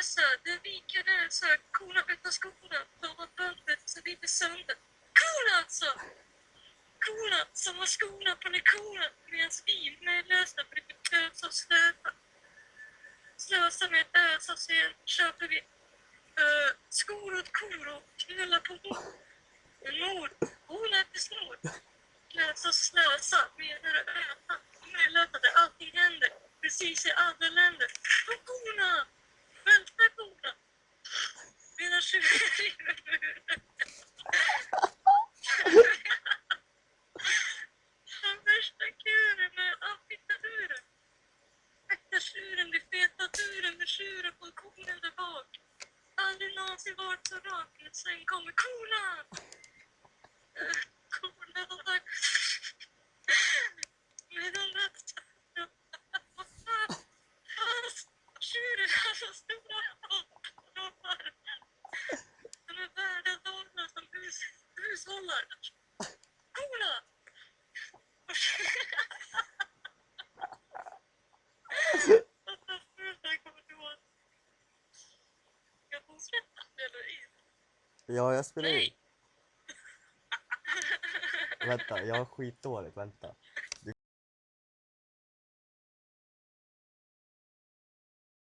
lösa, det viker där så här, korna utan skorna, de var bönder så det inte sönder. Korna alltså! Korna som har skorna på lektionen medan vi med lösa brukar ösa och slösa. Slösa med att ösa sen köper vi skor åt kor och knulla på mor. Men mor, hon är inte snor. Lösa och slösa menar att ösa. Med lösa där allting händer. Precis i andra länder. Och korna! Vänta korna! Medan tjuren river muren. Den värsta kuren med amfitaturen. Akta tjuren blir feta turen med tjuren på konen där bak. Aldrig någonsin varit så rak. Sen kommer korna! Korna och tack. Med de rätta. Tjuren har så stora hoppar. De är värda dollar som hushållar. Korna! Jag får släppa eller inte. Ja, jag spelar in. Nej. Vänta, jag har skitdåligt, vänta.